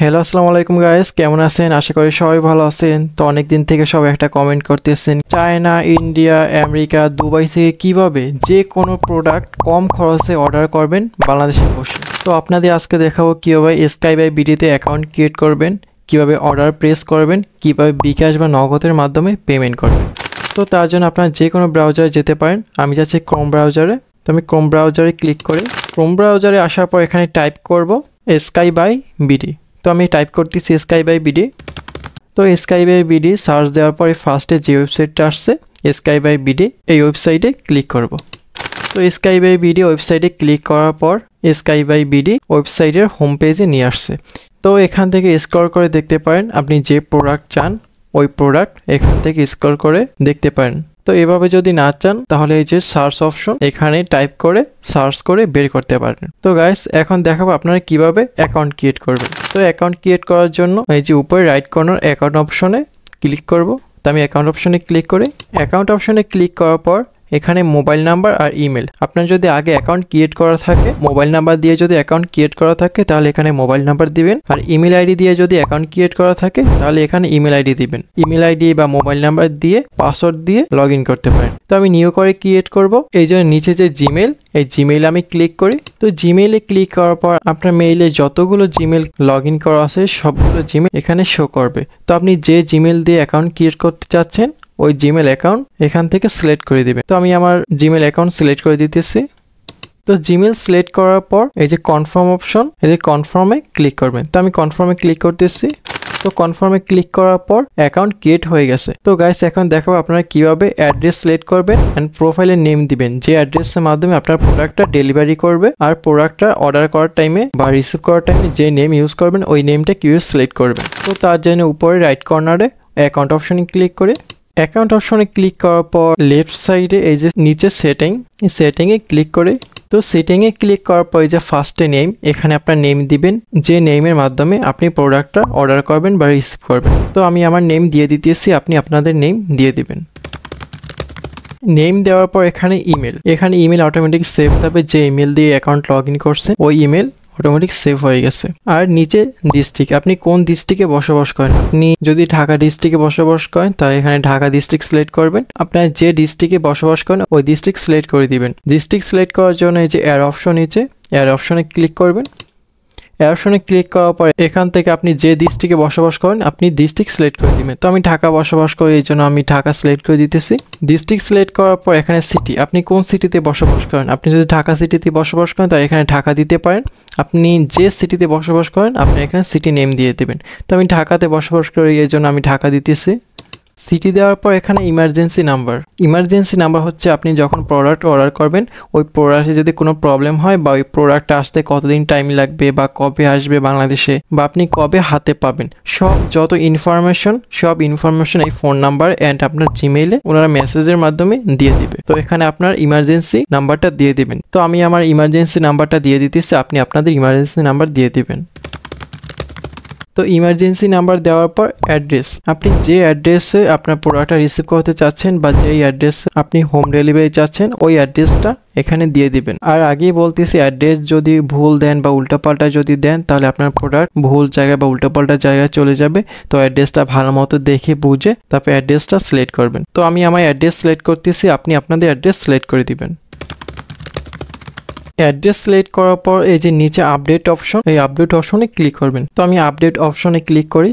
Hello আসসালামু আলাইকুম guys, কেমন আছেন? আশা করি সবাই ভালো আছেন। তো অনেক দিন থেকে সবাই একটা কমেন্ট করতেছেন, চায়না, ইন্ডিয়া, আমেরিকা, দুবাই থেকে কিভাবে যে কোনো প্রোডাক্ট কম খরচে অর্ডার করবেন বাংলাদেশে বসে। তো আপনাদের আজকে দেখাবো কিভাবে স্কাই বাই বিডিতে অ্যাকাউন্ট ক্রিয়েট করবেন, কিভাবে অর্ডার প্লেস করবেন, কিভাবে বিকাশ বা নগদের মাধ্যমে পেমেন্ট করবেন। তো তার জন্য আপনারা যে কোনো ব্রাউজারে যেতে পারেন। আমি যাচ্ছি ক্রোম ব্রাউজারে। তো আমি ক্রোম ব্রাউজারে ক্লিক করি। ক্রোম ব্রাউজারে আসার পর এখানে টাইপ করব স্কাই বাই বিডি। তো আমি টাইপ করতেছি স্কাই বাই বিডি। তো স্কাই বাই বিডি সার্চ দেওয়ার পরে ফার্স্টে যে ওয়েবসাইটটা আসছে স্কাই বাই বিডি, এই ওয়েবসাইটে ক্লিক করব। তো স্কাই বাই বিডি ওয়েবসাইটে ক্লিক করার পর স্কাই বাই বিডি ওয়েবসাইটের হোম পেজে নিয়ে আসছে। তো এখান থেকে স্ক্রল করে দেখতে পারেন আপনি যে প্রোডাক্ট চান ওই প্রোডাক্ট এখান থেকে স্ক্রল করে দেখতে পারেন। তো এভাবে যদি না চান তাহলে এই যে সার্চ অপশন এখানে টাইপ করে সার্চ করে বের করতে পারবেন। তো গাইস এখন দেখাবো আপনারা কিভাবে অ্যাকাউন্ট ক্রিয়েট করবেন। তো অ্যাকাউন্ট ক্রিয়েট করার জন্য এই যে উপরে রাইট কর্নার অ্যাকাউন্ট অপশনে ক্লিক করব। তো আমি অ্যাকাউন্ট অপশনে ক্লিক করে অ্যাকাউন্ট অপশনে ক্লিক করার পর এখানে মোবাইল নাম্বার আর ইমেল, আপনার যদি আগে অ্যাকাউন্ট ক্রিয়েট করা থাকে মোবাইল নাম্বার দিয়ে যদি অ্যাকাউন্ট ক্রিয়েট করা থাকে তাহলে এখানে মোবাইল নাম্বার দিবেন, আর ইমেল আইডি দিয়ে যদি অ্যাকাউন্ট ক্রিয়েট করা থাকে তাহলে এখানে ইমেল আইডি দিবেন। ইমেল আইডি বা মোবাইল নাম্বার দিয়ে পাসওয়ার্ড দিয়ে লগ ইন করতে পারেন। তো আমি নিউ করে ক্রিয়েট করব, এই জন্য নিচে যে জিমেল, এই জিমেইলে আমি ক্লিক করি। তো জিমেইলে ক্লিক করার পর আপনার মেইলে যতগুলো জিমেল লগ ইন করা আছে সবগুলো জিমেল এখানে শো করবে। তো আপনি যে জিমেল দিয়ে অ্যাকাউন্ট ক্রিয়েট করতে চাচ্ছেন ওই জিমেল অ্যাকাউন্ট এখান থেকে সিলেক্ট করে দিবেন। তো আমি আমার জিমেল অ্যাকাউন্ট সিলেক্ট করে দিতেছি। তো জিমেল সিলেক্ট করার পর এই যে কনফার্ম অপশন, এই যে কনফার্মে ক্লিক করবেন। তো আমি কনফার্মে ক্লিক করতেছি। তো কনফার্মে ক্লিক করার পর অ্যাকাউন্ট ক্রিয়েট হয়ে গেছে। তো গাইস এখন দেখাবো আপনারা কিভাবে অ্যাড্রেস সিলেক্ট করবেন এন্ড প্রোফাইলের নেম দিবেন, যে অ্যাড্রেসের মাধ্যমে আপনার প্রোডাক্টটা ডেলিভারি করবে। আর প্রোডাক্টটা অর্ডার করার টাইমে বা রিসিভ করার টাইমে যে নেম ইউজ করবেন ওই নেমটা কিভাবে সিলেক্ট করবেন। তো তার জন্য উপরে রাইট কর্নারে অ্যাকাউন্ট অপশনে ক্লিক করে অ্যাকাউন্ট অপশনে ক্লিক করার পর লেফট সাইডে এই যে নিচে সেটিং, এই সেটিংয়ে ক্লিক করে তো সেটিংয়ে ক্লিক করার পর এই যে ফার্স্টে নেম, এখানে আপনার নেম দিবেন যে নেমের মাধ্যমে আপনি প্রোডাক্টটা অর্ডার করবেন বা রিসিভ করবেন। তো আমি আমার নেম দিয়ে দিতেছি, আপনি আপনাদের নেম দিয়ে দিবেন। নেম দেওয়ার পর এখানে ইমেল, এখানে ইমেল অটোমেটিক সেভ থাকবে, যে ইমেল দিয়ে অ্যাকাউন্ট লগ ইন করছে ওই ইমেল অটোমেটিক সেভ হয়ে গেছে। আর নিচে ডিস্ট্রিক্ট, আপনি কোন ডিস্ট্রিক্টে বসবাস করেন। আপনি যদি ঢাকা ডিস্ট্রিক্টে বসবাস করেন তাহলে এখানে ঢাকা ডিস্ট্রিক্ট সিলেক্ট করবেন। আপনার যে ডিস্ট্রিক্টে বসবাস করেন ওই ডিস্ট্রিক্ট সিলেক্ট করে দিবেন। ডিস্ট্রিক্ট সিলেক্ট করার জন্য এই যে এর অপশন নিচে এর অপশনে ক্লিক করবেন। এর অপশনে ক্লিক করার পর এখান থেকে আপনি যে ডিস্ট্রিক্টে বসবাস করেন আপনি ডিস্ট্রিক্ট সিলেক্ট করে দিবেন। তো আমি ঢাকা বসবাস করি, এই জন্য আমি ঢাকা সিলেক্ট করে দিতেছি। ডিস্ট্রিক্ট সিলেক্ট করার পর এখানে সিটি, আপনি কোন সিটিতে বসবাস করেন। আপনি যদি ঢাকা সিটিতে বসবাস করেন তাহলে এখানে ঢাকা দিতে পারেন। আপনি যে সিটিতে বসবাস করেন আপনি এখানে সিটি নেম দিয়ে দেবেন। তো আমি ঢাকাতে বসবাস করি, এই জন্য আমি ঢাকা দিতেছি। সিটি দেওয়ার পর এখানে ইমার্জেন্সি নাম্বার, ইমার্জেন্সি নাম্বার হচ্ছে আপনি যখন প্রোডাক্ট অর্ডার করবেন ওই প্রোডাক্টে যদি কোনো প্রবলেম হয় বা ওই প্রোডাক্টটা আসতে কতদিন টাইম লাগবে বা কবে আসবে বাংলাদেশে বা আপনি কবে হাতে পাবেন, সব যত ইনফরমেশন সব ইনফরমেশন এই ফোন নাম্বার অ্যান্ড আপনার জিমেইলে ওনারা মেসেজের মাধ্যমে দিয়ে দিবে। তো এখানে আপনার ইমার্জেন্সি নাম্বারটা দিয়ে দিবেন। তো আমি আমার ইমার্জেন্সি নাম্বারটা দিয়ে দিতেছি, আপনি আপনাদের ইমার্জেন্সি নাম্বার দিয়ে দিবেন। তো ইমার্জেন্সি নাম্বার দেওয়ার পর অ্যাড্রেস, আপনি যে অ্যাড্রেসে আপনার প্রোডাক্টটা রিসিভ করতে চাচ্ছেন বা যেই অ্যাড্রেসে আপনি হোম ডেলিভারি চাচ্ছেন ওই অ্যাড্রেসটা এখানে দিয়ে দিবেন। আর আগেই বলতেছি অ্যাড্রেস যদি ভুল দেন বা উল্টাপাল্টা যদি দেন তাহলে আপনার প্রোডাক্ট ভুল জায়গায় বা উল্টাপাল্টা জায়গায় চলে যাবে। তো অ্যাড্রেসটা ভালো মতো দেখে বুঝে তারপর অ্যাড্রেসটা সিলেক্ট করবেন। তো আমি আমার অ্যাড্রেস সিলেক্ট করতেছি, আপনি আপনাদের অ্যাড্রেস সিলেক্ট করে দিবেন। অ্যাড্রেস সিলেক্ট করার পর এই যে নিচে আপডেট অপশন, এই আপডেট অপশনে ক্লিক করবেন। তো আমি আপডেট অপশনে ক্লিক করি।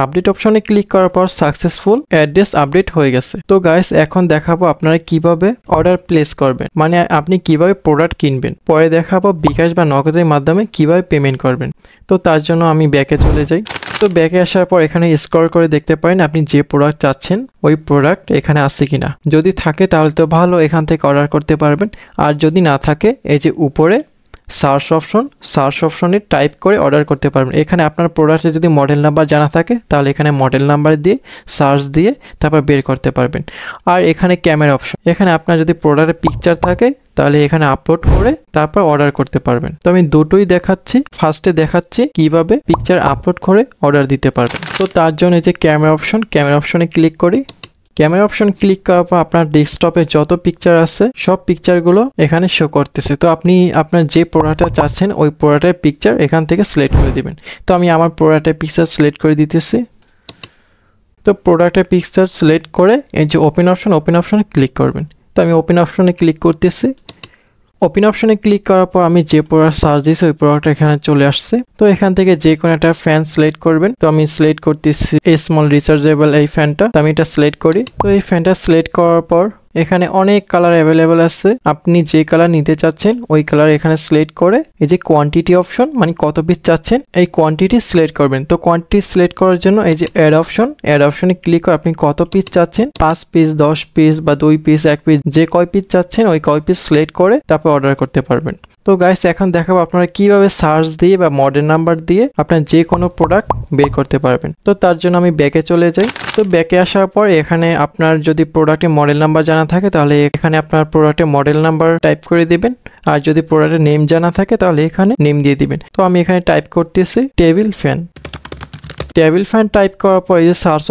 আপডেট অপশনে ক্লিক করার পর সাকসেসফুল অ্যাড্রেস আপডেট হয়ে গেছে। তো গাইস এখন দেখাবো আপনারা কিভাবে অর্ডার প্লেস করবেন, মানে আপনি কিভাবে প্রোডাক্ট কিনবেন। পরে দেখাবো বিকাশ বা নগদের মাধ্যমে কিভাবে পেমেন্ট করবেন। তো তার জন্য আমি ব্যাকে চলে যাই। তো ব্যাকে আসার পর এখানে স্ক্রল করে দেখতে পারেন আপনি যে প্রোডাক্ট চাচ্ছেন ওই প্রোডাক্ট এখানে আছে কিনা। যদি থাকে তাহলে তো ভালো, এখান থেকে অর্ডার করতে পারবেন। আর যদি না থাকে এই যে উপরে সার্চ অপশন, সার্চ অপশনে টাইপ করে অর্ডার করতে পারবেন। এখানে আপনার প্রোডাক্টে যদি মডেল নাম্বার জানা থাকে তাহলে এখানে মডেল নাম্বার দিয়ে সার্চ দিয়ে তারপর বের করতে পারবেন। আর এখানে ক্যামেরা অপশন, এখানে আপনার যদি প্রোডাক্টের পিকচার থাকে তাহলে এখানে আপলোড করে তারপর অর্ডার করতে পারবেন। তো আমি দুটোই দেখাচ্ছি। ফার্স্টে দেখাচ্ছি কিভাবে পিকচার আপলোড করে অর্ডার দিতে পারবেন। তো তার জন্য এই যে ক্যামেরা অপশন, ক্যামেরা অপশনে ক্লিক করি। ক্যামেরা অপশন ক্লিক করার পর আপনার ডেস্কটপে যত পিকচার আছে সব পিকচারগুলো এখানে শো করতেছে। তো আপনি আপনার যে প্রোডাক্টটা চাচ্ছেন ওই প্রোডাক্টের পিকচার এখান থেকে সিলেক্ট করে দিবেন। তো আমি আমার প্রোডাক্টের পিকচার সিলেক্ট করে দিতেছি। তো প্রোডাক্টের পিকচার সিলেক্ট করে এই যে ওপেন অপশনে ক্লিক করবেন। তো আমি ওপেন অপশনে ক্লিক করতেছি। ওপেন অপশনে ক্লিক করার পর আমি যে প্রোডাক্ট সার্চ দিয়েছি ওই প্রোডাক্ট এখানে চলে আসছে। তো এখান থেকে যে কোনো একটা ফ্যান সিলেক্ট করবেন। তো আমি সিলেক্ট করতেছি এই স্মল রিচার্জেবল এই ফ্যানটা। তো আমি এটা সিলেক্ট করি। তো এই ফ্যানটা সিলেক্ট করার পর এখানে অনেক কালার অ্যাভেলেবেল আছে, আপনি যে কালার নিতে চাচ্ছেন ওই কালার এখানে সিলেক্ট করে এই যে কোয়ান্টিটি অপশন মানে কত পিস চাচ্ছেন এই কোয়ান্টিটি সিলেক্ট করবেন। তো কোয়ান্টিটি সিলেক্ট করার জন্য এই যে অ্যাড অপশনে ক্লিক করে আপনি কত পিস চাচ্ছেন 5 পিস 10 পিস বা 2 পিস 1 পিস যে কয় পিস চাচ্ছেন ওই কয় পিস সিলেক্ট করে তারপর অর্ডার করতে পারবেন। তো গাইস এখন দেখাবো আপনারা কিভাবে সার্চ দিয়ে বা মডেল নাম্বার দিয়ে আপনার যে কোনো প্রোডাক্ট বের করতে পারবেন। তো তার জন্য আমি ব্যাকে চলে যাই। তো ব্যাকে আসার পর এখানে আপনার যদি প্রোডাক্টের মডেল নাম্বার জানা থাকে তাহলে এখানে আপনার প্রোডাক্টের মডেল নাম্বার টাইপ করে দিবেন, আর যদি প্রোডাক্টের নেম জানা থাকে তাহলে এখানে নেম দিয়ে দিবেন। তো আমি এখানে টাইপ করতেছি টেবিল ফ্যান টাইপ করার পর এই যে সার্চ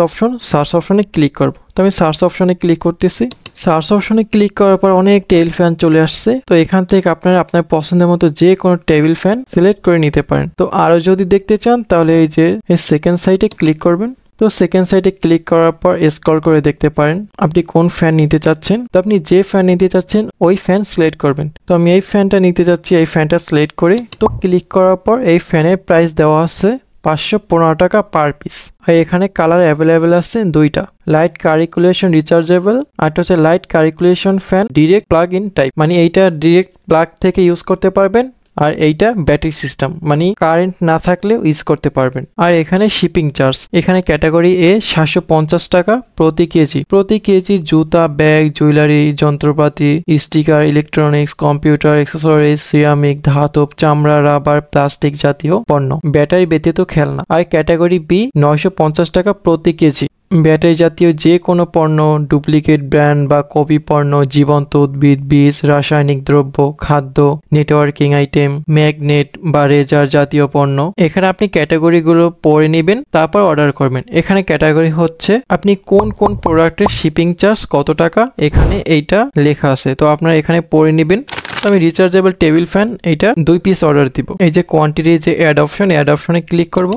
অপশনে ক্লিক করব। তো আমি সার্চ অপশনে ক্লিক করতেছি। সার্চ অপশনে ক্লিক করার পর অনেক টেবিল ফ্যান চলে আসছে। তো এখান থেকে আপনারা আপনার পছন্দের মতো যে কোনো টেবিল ফ্যান সিলেক্ট করে নিতে পারেন। তো আরো যদি দেখতে চান তাহলে এই যে এই সেকেন্ড সাইডে ক্লিক করবেন। তো সেকেন্ড সাইডে ক্লিক করার পর স্ক্রল করে দেখতে পারেন আপনি কোন ফ্যান নিতে চাচ্ছেন। তো আপনি যে ফ্যান নিতে চাচ্ছেন ওই ফ্যান সিলেক্ট করবেন। তো আমি এই ফ্যানটা নিতে চাচ্ছি, এই ফ্যানটা সিলেক্ট করি। তো ক্লিক করার পর এই ফ্যানের প্রাইস দেওয়া আছে 515 টাকা পার পিস। আর এখানে কালার অ্যাভেলেবেল আছে দুইটা, লাইট কারিকুলেশন রিচার্জেবল আর হচ্ছে লাইট কারিকুলেশন fan direct plug in type, মানে এইটা ডিরেক্ট প্লাগ থেকে ইউজ করতে পারবেন, আর এইটা ব্যাটারি সিস্টেম মানে কারেন্ট না থাকলেও ইউজ করতে পারবেন। আর এখানে শিপিং চার্জ, এখানে ক্যাটাগরি এ 750 টাকা প্রতি কেজি জুতা, ব্যাগ, জুয়েলারি, যন্ত্রপাতি, sticker, electronics, computer, accessories, ceramic, ধাতব, চামড়া, রাবার, প্লাস্টিক জাতীয় পণ্য, ব্যাটারি ব্যতীত খেলনা। আর ক্যাটাগরি বি 950 টাকা প্রতি কেজি ব্যাটারি জাতীয় যে কোনো পণ্য, ডুপ্লিকেট ব্র্যান্ড বা কপি পণ্য, জীবন্ত উদ্ভিদ, বীজ, রাসায়নিক দ্রব্য, খাদ্য, নেটওয়ার্কিং আইটেম, ম্যাগনেট বা রেজার জাতীয় পণ্য। এখানে আপনি ক্যাটাগরিগুলো পড়ে নেবেন, তারপর অর্ডার করবেন। এখানে ক্যাটাগরি হচ্ছে আপনি কোন কোন প্রোডাক্টের শিপিং চার্জ কত টাকা এখানে এইটা লেখা আছে, তো আপনারা এখানে পড়ে নেবেন। আমি রিচার্জেবল টেবিল ফ্যান এইটা 2 পিস অর্ডার দিব। এই যে কোয়ান্টিটি যে অ্যাড অপশনে ক্লিক করব।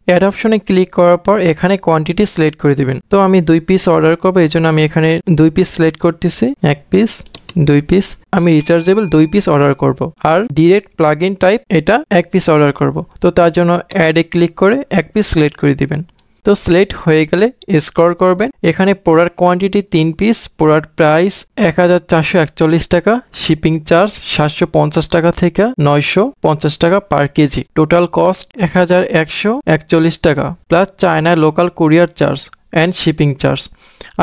অ্যাড অপশনে ক্লিক করার পর এখানে কোয়ান্টিটি সিলেক্ট করে দিবেন। তো আমি 2 পিস অর্ডার করবো, এই জন্য আমি এখানে 2 পিস সিলেক্ট করতেছি, 1 পিস 2 পিস। আমি রিচার্জেবল 2 পিস অর্ডার করব, আর ডিরেক্ট প্লাগ ইন টাইপ এটা 1 পিস অর্ডার করব। তো তার জন্য অ্যাডে ক্লিক করে 1 পিস সিলেক্ট করে দিবেন। তো সিলেক্ট হয়ে গেলে স্ক্রল করবেন, এখানে product quantity 3 piece, product price 1441 টাকা, শিপিং চার্জ 750 টাকা থেকে 950 টাকা পার কেজি, টোটাল কস্ট 1141 টাকা plus China local courier charge and shipping charge.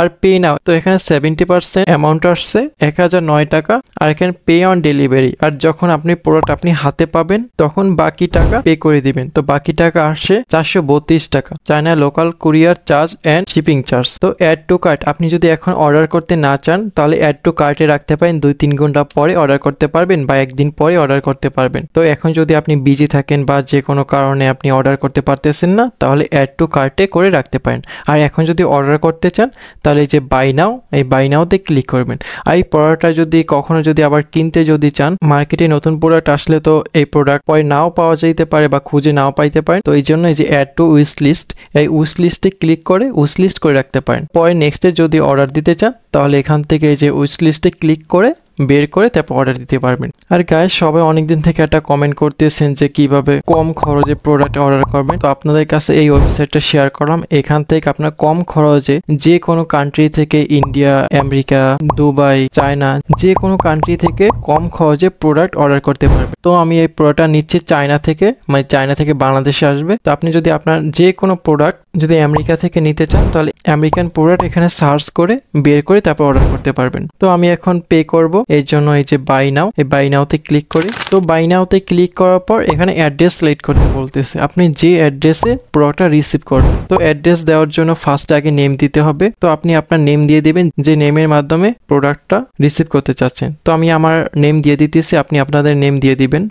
আর পে নাও, তো এখানে 70% অ্যামাউন্ট আসছে 1009 টাকা, আর এখানে পে অন ডেলিভারি, আর যখন আপনি প্রোডাক্ট আপনি হাতে পাবেন তখন বাকি টাকা পে করে দিবেন। তো বাকি টাকা আসে 432 টাকা, China local courier charge and shipping charge. তো অ্যাড টু কার্ট, আপনি যদি এখন অর্ডার করতে না চান তাহলে অ্যাড টু কার্টে রাখতে পারেন, 2-3 ঘন্টা পরে অর্ডার করতে পারবেন বা একদিন পরে অর্ডার করতে পারবেন। তো এখন যদি আপনি বিজি থাকেন বা যে কোনো কারণে আপনি অর্ডার করতে পারতেছেন না তাহলে অ্যাড টু কার্টে করে রাখতে পারেন। আর এখন যদি অর্ডার করতে চান তাহলে এই যে বাই নাও, এই বাই নাওতে ক্লিক করবেন। আর এই প্রোডাক্টটা যদি কখনো যদি আবার কিনতে যদি চান, মার্কেটে নতুন প্রোডাক্ট আসলে তো এই প্রোডাক্ট পরে নাও পাওয়া যেতে পারে বা খুঁজে নাও পাইতে পারেন। তো এই জন্য এই যে অ্যাড টু উইশ লিস্ট, এই উইশ লিস্টে ক্লিক করে উইশ লিস্ট করে রাখতে পারেন। পরে নেক্সটে যদি অর্ডার দিতে চান তাহলে এখান থেকে এই যে উইশ লিস্টে ক্লিক করে বের করে তারপর অর্ডার দিতে পারবেন। আর গাইস সবাই অনেকদিন থেকে একটা কমেন্ট করতেছেন যে কিভাবে কম খরচে প্রোডাক্ট অর্ডার করবেন, তো আপনাদের কাছে এই ওয়েবসাইটটা শেয়ার করলাম। এখান থেকে আপনার কম খরচে যে কোনো কান্ট্রি থেকে, ইন্ডিয়া, আমেরিকা, দুবাই, চায়না, যে কোনো কান্ট্রি থেকে কম খরচে প্রোডাক্ট অর্ডার করতে পারবেন। তো আমি এই প্রোডাক্টটা নিচ্ছি চায়না থেকে, মানে চায়না থেকে বাংলাদেশে আসবে। তো আপনি যদি আপনার যে কোনো প্রোডাক্ট যদি আমেরিকা থেকে নিতে চান তাহলে আমেরিকান প্রোডাক্ট এখানে সার্চ করে বের করে তারপর অর্ডার করতে পারবেন। তো আমি এখন পে করব, এই জন্য এই যে বাই নাও, এই বাই নাওতে ক্লিক করি। তো বাই নাওতে ক্লিক করার পর এখানে অ্যাড্রেস সিলেক্ট করতে বলতেছে, আপনি যে অ্যাড্রেসে প্রোডাক্টটা রিসিভ করবেন। তো অ্যাড্রেস দেওয়ার জন্য ফার্স্ট আগে নেম দিতে হবে। তো আপনি আপনার নেম দিয়ে দেবেন যে নেমের মাধ্যমে প্রোডাক্টটা রিসিভ করতে চাচ্ছেন। তো আমি আমার নেম দিয়ে দিতেছি, আপনি আপনাদের নেম দিয়ে দিবেন।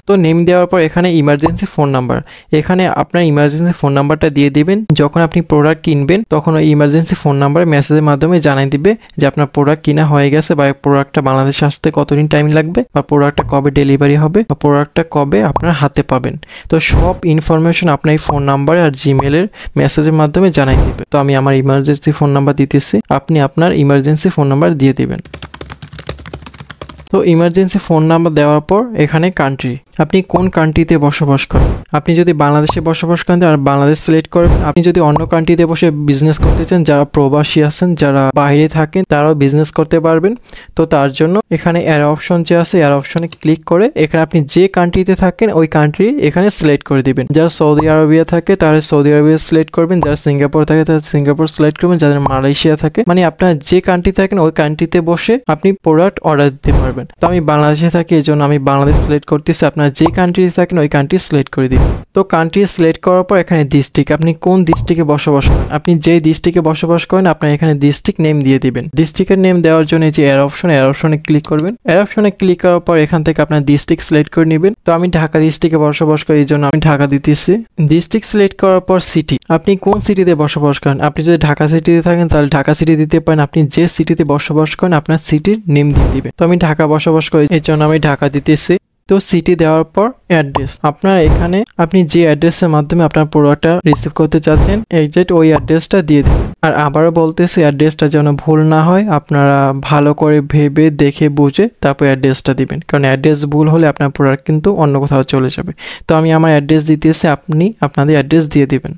তো নেম দেওয়ার পর এখানে ইমার্জেন্সি ফোন নাম্বার, এখানে আপনার ইমার্জেন্সি ফোন নাম্বারটা দিয়ে দিবেন। যখন আপনি প্রোডাক্ট কিনবেন তখন ওই ইমার্জেন্সি ফোন নাম্বারে মেসেজের মাধ্যমে জানাই দিবে যে আপনার প্রোডাক্ট কিনা হয়ে গেছে, বা প্রোডাক্টটা বাংলাদেশে আসতে কতদিন টাইম লাগবে, বা প্রোডাক্টটা কবে ডেলিভারি হবে, বা প্রোডাক্টটা কবে আপনার হাতে পাবেন। তো সব ইনফরমেশন আপনার এই ফোন নাম্বারে আর জিমেলের মেসেজের মাধ্যমে জানাই দিবে। তো আমি আমার ইমার্জেন্সি ফোন নাম্বার দিতেছি, আপনি আপনার ইমার্জেন্সি ফোন নাম্বার দিয়ে দিবেন। তো ইমার্জেন্সি ফোন নাম্বার দেওয়ার পর এখানে কান্ট্রি, আপনি কোন কান্ট্রিতে বসবাস করেন। আপনি যদি বাংলাদেশে বসবাস করেন আর বাংলাদেশ সিলেক্ট করবেন। আপনি যদি অন্য কান্ট্রিতে বসে বিজনেস করতে চান, যারা প্রবাসী আছেন, যারা বাইরে থাকেন, তারাও বিজনেস করতে পারবেন। তো তার জন্য এখানে এর অপশন যে আছে, এর অপশনে ক্লিক করে এখানে আপনি যে কান্ট্রিতে থাকেন ওই কান্ট্রি এখানে সিলেক্ট করে দিবেন। যারা সৌদি আরবিয়া থাকে তাহলে সৌদি আরবিয়া সিলেক্ট করবেন, যারা সিঙ্গাপুর থাকে তারা সিঙ্গাপুর সিলেক্ট করবেন, যাদের মালয়েশিয়া থাকে, মানে আপনার যে কান্ট্রি থাকেন ওই কান্ট্রিতে বসে আপনি প্রোডাক্ট অর্ডার দিতে পারবেন। তো আমি বাংলাদেশে থাকি, এই জন্য আমি বাংলাদেশ সিলেক্ট করতেছি। আপনার যে কান্ট্রিতে থাকেন ওই কান্ট্রি সিলেক্ট করে দিবেন। তো কান্ট্রি সিলেক্ট করার পর এখানে ডিস্ট্রিক্ট, আপনি কোন ডিস্ট্রিক্টে বসবাস করেন, আপনি যে ডিস্ট্রিক্টে বসবাস করেন আপনার এখানে ডিস্ট্রিক্ট নেম দিয়ে দিবেন। ডিস্ট্রিক্টের নেম দেওয়ার জন্য যে এর অপশনে ক্লিক করবেন। এর অপশনে ক্লিক করার পর এখান থেকে আপনার ডিস্ট্রিক্ট সিলেক্ট করে নেবেন। তো আমি ঢাকা ডিস্ট্রিক্টে বসবাস করি, এই জন্য আমি ঢাকা দিতেছি। ডিস্ট্রিক্ট সিলেক্ট করার পর সিটি, আপনি কোন সিটিতে বসবাস করেন। আপনি যদি ঢাকা সিটিতে থাকেন তাহলে ঢাকা সিটি দিতে পারেন। আপনি যে সিটিতে বসবাস করেন আপনার সিটির নেম দিয়ে দিবেন। তো আমি ঢাকা বসবাস করি, এই জন্য আমি ঢাকা দিতেছি। তো সিটি দেওয়ার পর অ্যাড্রেস, আপনার এখানে আপনি যে অ্যাড্রেসের মাধ্যমে আপনার প্রোডাক্টটা রিসিভ করতে চাচ্ছেন এক্সাক্ট ওই অ্যাড্রেসটা দিয়ে দিবেন। আর আবারও বলতেছি অ্যাড্রেসটা যেন ভুল না হয়, আপনারা ভালো করে ভেবে দেখে বুঝে তারপর অ্যাড্রেসটা দিবেন, কারণ অ্যাড্রেস ভুল হলে আপনার প্রোডাক্ট কিন্তু অন্য কোথাও চলে যাবে। তো আমি আমার অ্যাড্রেস দিতেছি, আপনি আপনাদের অ্যাড্রেস দিয়ে দিবেন।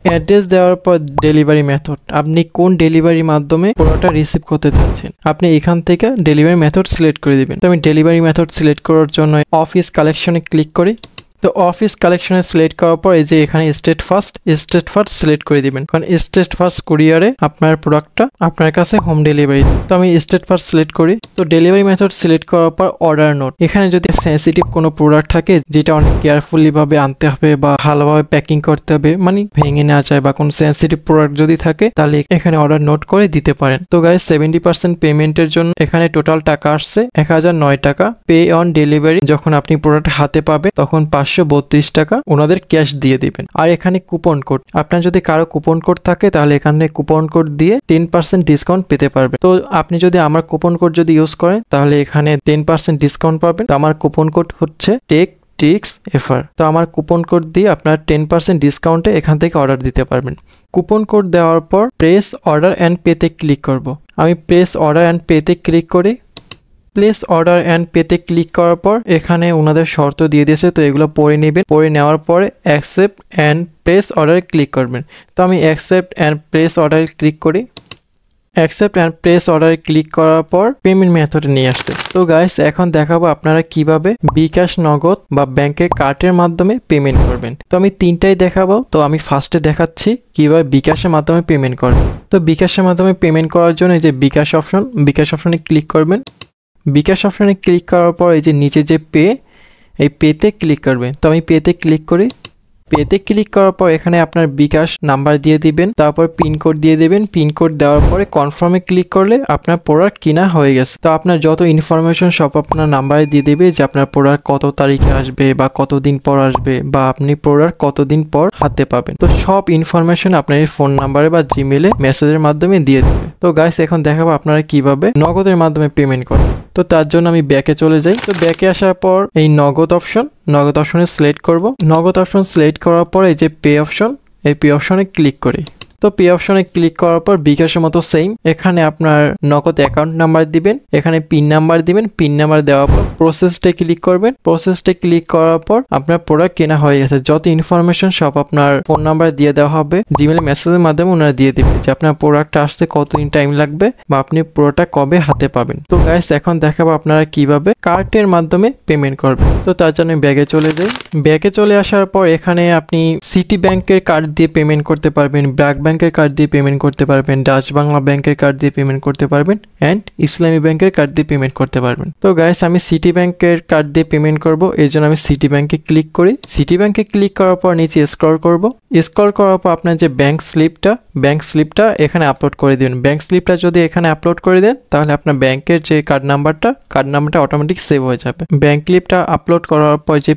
অ্যাড্রেস দেওয়ার পর ডেলিভারি মেথড, আপনি কোন ডেলিভারির মাধ্যমে প্রোডাক্টটা রিসিভ করতে চাচ্ছেন আপনি এখান থেকে ডেলিভারি মেথড সিলেক্ট করে দিবেন। তো আমি ডেলিভারি মেথড সিলেক্ট করার জন্য অফিস কালেকশনে ক্লিক করি। তো অফিস কালেকশনে সিলেক্ট করার পর এই যে এখানে স্টেট ফার্স্ট সিলেক্ট করে দিবেন, কারণ স্টেট ফার্স্ট কুরিয়ারে আপনার প্রোডাক্টটা আপনার কাছে হোম ডেলিভারি। তো আমি স্টেট ফার্স্ট সিলেক্ট করি। তো ডেলিভারি মেথড সিলেক্ট করার পর অর্ডার নোট, এখানে যদি সেন্সিটিভ কোনো প্রোডাক্ট থাকে যেটা অনেক কেয়ারফুলি ভাবে আনতে হবে বা ভালোভাবে প্যাকিং করতে হবে, মানে ভেঙে না যায়, বা কোনো সেন্সিটিভ প্রোডাক্ট যদি থাকে তাহলে এখানে অর্ডার নোট করে দিতে পারেন। তো গাইস 70% পেমেন্টের জন্য এখানে টোটাল টাকা আসছে 1009 টাকা। পে অন ডেলিভারি, যখন আপনি প্রোডাক্ট হাতে পাবে তখন 532 টাকা ওনাদের ক্যাশ দিয়ে দিবেন। আর এখানে কুপন কোড, আপনার যদি কারো কুপন কোড থাকে তাহলে এখানে কুপন কোড দিয়ে 10% ডিসকাউন্ট পেতে পারবেন। তো আপনি যদি আমার কুপন কোড যদি ইউজ করেন তাহলে এখানে 10% ডিসকাউন্ট পাবেন। তো আমার কুপন কোড হচ্ছে টেক এফার। তো আমার কুপন কোড দিয়ে আপনার 10% ডিসকাউন্টে এখান থেকে অর্ডার দিতে পারবেন। কুপন কোড দেওয়ার পর প্রেস অর্ডার অ্যান্ড পেতে ক্লিক করব। আমি প্রেস অর্ডার অ্যান্ড পেতে ক্লিক করি। প্লেস অর্ডার অ্যান্ড পেতে ক্লিক করার পর এখানে ওনাদের শর্ত দিয়ে দিয়েছে, তো এগুলো পড়ে নেবেন। পড়ে নেওয়ার পরে অ্যাকসেপ্ট অ্যান্ড প্রেস অর্ডারে ক্লিক করবেন। তো আমি অ্যাকসেপ্ট অ্যান্ড প্রেস অর্ডারে ক্লিক করি। অ্যাকসেপ্ট অ্যান্ড প্রেস অর্ডারে ক্লিক করার পর পেমেন্ট মেথডে নিয়ে আসছে। তো গাইস এখন দেখাবো আপনারা কিভাবে বিকাশ, নগদ বা ব্যাংকের কার্ডের মাধ্যমে পেমেন্ট করবেন। তো আমি তিনটাই দেখাবো। তো আমি ফার্স্টে দেখাচ্ছি কিভাবে বিকাশের মাধ্যমে পেমেন্ট করবেন। তো বিকাশের মাধ্যমে পেমেন্ট করার জন্য এই যে বিকাশ অপশনে ক্লিক করবেন। বিকাশ অপশনে ক্লিক করার পর এই যে নিচে যে এই পেতে ক্লিক করবেন। তো আমি পেতে ক্লিক করি। পেতে ক্লিক করার পর এখানে আপনার বিকাশ নাম্বার দিয়ে দিবেন, তারপর পিনকোড দিয়ে দেবেন। পিনকোড দেওয়ার পরে কনফার্মে ক্লিক করলে আপনার প্রোডাক্ট কিনা হয়ে গেছে। তো আপনার যত ইনফরমেশন সব আপনার নাম্বারে দিয়ে দেবে, যে আপনার প্রোডাক্ট কত তারিখে আসবে বা কতদিন পর আসবে, বা আপনি প্রোডাক্ট কতদিন পর হাতে পাবেন। তো সব ইনফরমেশন আপনার ফোন নাম্বারে বা জিমেলে মেসেজের মাধ্যমে দিয়ে দেবে। তো গাইস এখন দেখাবো আপনারা কিভাবে নগদের মাধ্যমে পেমেন্ট করবেন। তো তার জন্য আমি ব্যাকে চলে যাই। তো ব্যাকে আসার পর এই নগদ অপশনে সিলেক্ট করব। নগদ অপশন সিলেক্ট করার পর এই যে পে অপশনে ক্লিক করি। তো পে অপশনে ক্লিক করার পর বিকাশের মতো সেম, এখানে আপনার নগদ অ্যাকাউন্ট নাম্বার দিবেন, এখানে পিন নাম্বার দিবেন। পিন নাম্বার দেওয়ার পর প্রসেসটে ক্লিক করবেন। প্রসেসটে ক্লিক করার পর আপনার প্রোডাক্ট কেনা হয়ে গেছে। যত ইনফরমেশন সব আপনার ফোন নাম্বার দিয়ে দেওয়া হবে, জিমেল মেসেজের মাধ্যমে ওনারা দিয়ে দিবে যে আপনার প্রোডাক্টটা আসতে কতদিন টাইম লাগবে বা আপনি প্রোডাক্টটা কবে হাতে পাবেন। তো গাইস এখন দেখাবো আপনারা কিভাবে কার্ডের মাধ্যমে পেমেন্ট করবেন। তো তার জন্য ব্যাগে চলে যাই। ব্যাগে চলে আসার পর এখানে আপনি সিটি ব্যাংকের কার্ড দিয়ে পেমেন্ট করতে পারবেন, ব্র্যাক ব্যাংক ব্যাংকের কার্ড দিয়ে পেমেন্ট করতে পারবেন, ডাচ বাংলা ব্যাংকের কার্ড দিয়ে পেমেন্ট করতে পারবেন অ্যান্ড ইসলামী ব্যাংকের কার্ড দিয়ে পেমেন্ট করতে পারবেন। তো গাইস আমি সিটি ব্যাংকের কার্ড দিয়ে পেমেন্ট করব, এই জন্য আমি সিটি ব্যাংকে ক্লিক করি। সিটি ব্যাংকে ক্লিক করার পর নিচে স্ক্রল করব। স্ক্রল করার পর আপনার যে ব্যাংক স্লিপটা এখানে আপলোড করে দিবেন। ব্যাংক স্লিপটা যদি এখানে আপলোড করে দেন তাহলে আপনার ব্যাংকের যে কার্ড নাম্বারটা অটোমেটিক সেভ হয়ে যাবে। ব্যাংক স্লিপটা আপলোড করার পর যে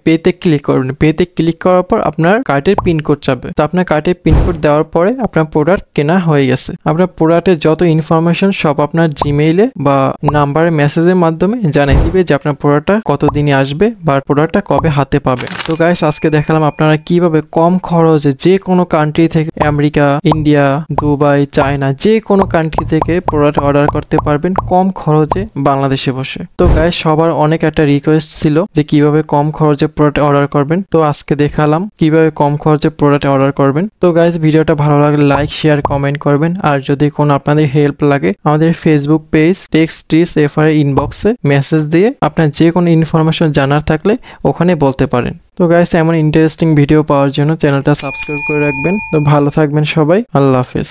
পেতে ক্লিক করবেন। পেতে ক্লিক করার পর আপনার কার্ডের পিনকোড যাবে। তো আপনার কার্ডের পিনকোড দেওয়ার পরে আপনার প্রোডাক্ট কেনা হয়ে গেছে। আপনার প্রোডাক্টের যত ইনফরমেশন সব আপনার জিমেইলে বা নাম্বারে মেসেজের মাধ্যমে জানিয়ে দিবে যে আপনার প্রোডাক্টটা কতদিনে আসবে বা প্রোডাক্টটা কবে হাতে পাবে। তো গাইস আজকে দেখালাম আপনারা কিভাবে কম খরচে যে কোনো কান্ট্রি থেকে, আমেরিকা, ইন্ডিয়া, দুবাই, চায়না, যে কোনো কান্ট্রি থেকে প্রোডাক্ট অর্ডার করতে পারবেন কম খরচে বাংলাদেশে বসে। তো গাইস সবার অনেক একটা রিকোয়েস্ট ছিল যে কিভাবে কম খরচে প্রোডাক্ট অর্ডার করবেন, তো আজকে দেখালাম কিভাবে কম খরচে প্রোডাক্ট অর্ডার করবেন। তো গাইস ভিডিওটা ভালো লাগলে লাইক, শেয়ার, কমেন্ট করবেন। আর যদি কোনো আপনাদের হেল্প লাগে আমাদের ফেসবুক পেজ টেক্সট এফআর ইনবক্সে মেসেজ দিয়ে আপনার যে কোনো ইনফরমেশন জানার থাকলে ওখানে বলতে পারেন। তো গাইস এমন ইন্টারেস্টিং ভিডিও পাওয়ার জন্য চ্যানেলটা সাবস্ক্রাইব করে রাখবেন। তো ভালো থাকবেন সবাই, আল্লাহ হাফেজ।